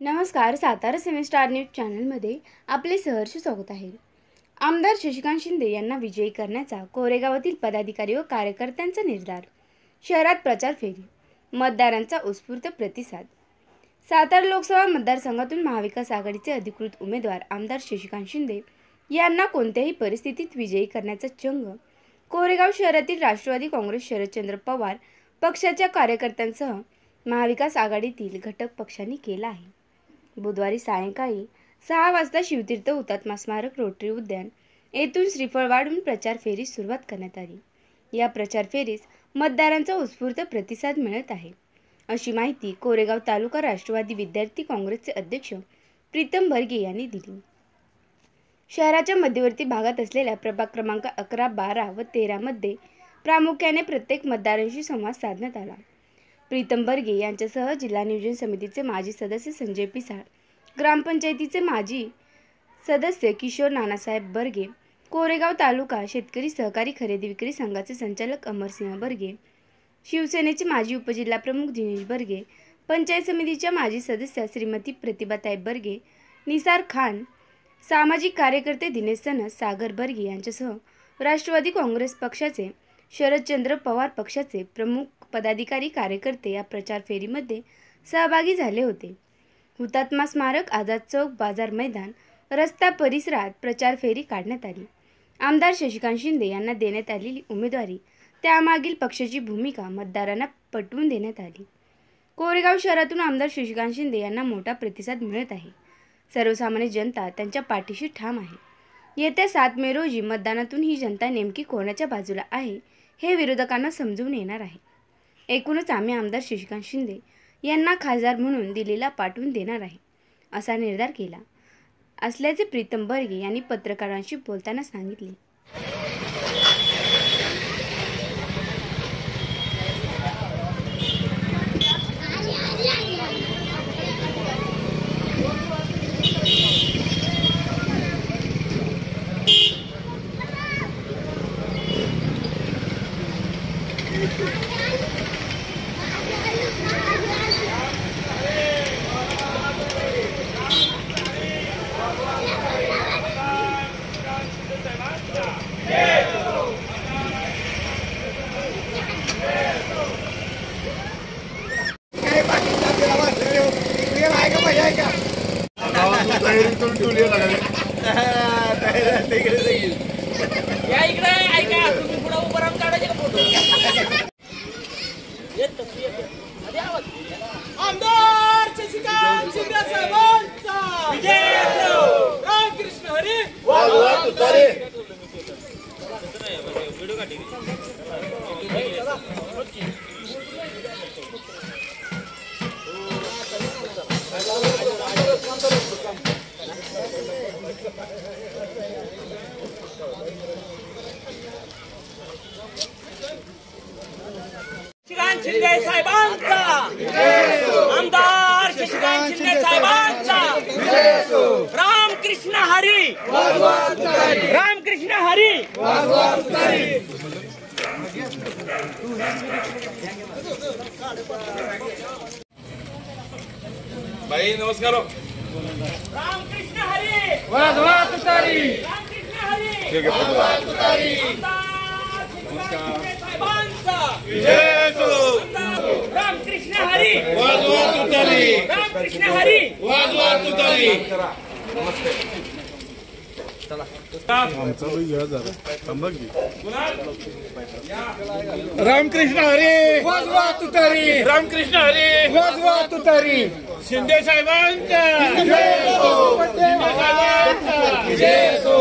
नमस्कार, सातारा सेमीस्टार न्यूज चॅनलमध्ये आपले सहर्ष स्वागत आहे। आमदार शशिकांत शिंदे यांना विजयी करण्याचा कोरेगावातील पदाधिकारी व कार्यकर्त्यांचा निर्धार। शहरात प्रचार फेरी, मतदारांचा उत्स्फूर्त प्रतिसाद। सातारा लोकसभा मतदारसंघातून महाविकास आघाडीचे अधिकृत उमेदवार आमदार शशिकांत शिंदे यांना कोणत्याही परिस्थितीत विजयी करण्याचा चंग कोरेगाव शहरातील राष्ट्रवादी काँग्रेस शरदचंद्र पवार पक्षाच्या कार्यकर्त्यांसह महाविकास आघाडीतील घटक पक्षांनी केला आहे। बुधवारी सायंकाळी 6 वाजता शिवतीर्थ हुतात्मा स्मारक रोटरी उद्यान येथून श्रीफळ वाढून प्रचार फेरीस सुरुवात करण्यात आली। या प्रचार फेरीस मतदारांचा उत्स्फूर्त प्रतिसाद मिळत आहे, अशी माहिती कोरेगाव तालुका राष्ट्रवादी विद्यार्थी काँग्रेसचे अध्यक्ष प्रीतम बर्गे यांनी दिली। शहराच्या मध्यवर्ती भागात असलेल्या प्रभाग क्रमांक 11, 12 व 13 मध्ये प्रामुख्याने प्रत्येक मतदारांशी संवाद साधण्यात आला। प्रीतम बर्गे यांच्यासह जिल्हा नियोजन समितीचे माजी सदस्य संजय पिसाळ, ग्रामपंचायतीचे माजी सदस्य किशोर नानासाहेब बर्गे, कोरेगाव तालुका शेतकरी सहकारी खरेदी विक्री संघाचे संचालक अमरसिंह बर्गे, शिवसेनेचे माजी उपजिल्हाप्रमुख दिनेश बर्गे, पंचायत समितीच्या माजी सदस्य श्रीमती प्रतिभाताई बर्गे, निसार खान, सामाजिक कार्यकर्ते दिनेश सनस, सागर बर्गे यांच्यासह राष्ट्रवादी काँग्रेस पक्षाचे शरदचंद्र पवार पक्षाचे प्रमुख पदाधिकारी कार्यकर्ते या प्रचार फेरीमध्ये सहभागी झाले होते। हुतात्मा स्मारक, आझाद चौक, बाजार मैदान, रस्ता परिसरात प्रचार फेरी काढण्यात आली। आमदार शशिकांत शिंदे यांना देण्यात आलेली उमेदवारी, त्यामागील पक्षाची भूमिका मतदारांना पटवून देण्यात आली। कोरेगाव शहरातून आमदार शशिकांत शिंदे यांना मोठा प्रतिसाद मिळत आहे। सर्वसामान्य जनता त्यांच्या पाठीशी ठाम आहे। येत्या 7 मे रोजी मतदानातून ही जनता नेमकी कोणाच्या बाजूला आहे हे विरोधकांना समजून येणार आहे। एकूणच आम्ही आमदार शशिकांत शिंदे यांना खासदार म्हणून दिल्लीला पाठवून देणार आहे, असा निर्धार केला असल्याचे प्रीतम बर्गे यांनी पत्रकारांशी बोलताना सांगितले। आमदार शशिकांत शिंदे साहेबांचा विजय असो। रामकृष्ण हरी वाजवा तुतारी। शशिकांत शिंदे साहेबांचा आमदार शशिकांत शिंदे साहेबांचा रामकृष्ण हरी रामकृष्ण हरी। भाई नमस्कार। रामकृष्ण हरी वाजवा तुतारी। रामकृष्ण हरी ठीक आहे, वाजवा तुतारी। नमस्कार। विजय असो। रामकृष्ण हरी वाजवा तुतारी। रामकृष्ण हरी वाजवा तुतारी। नमस्ते। रामकृष्ण हरी वाजवा तुतारी। रामकृष्ण हरी वाजवा तुतारी। शिंदे साहेबांचा विजय असो। शिंदे साहेबांचा विजय असो।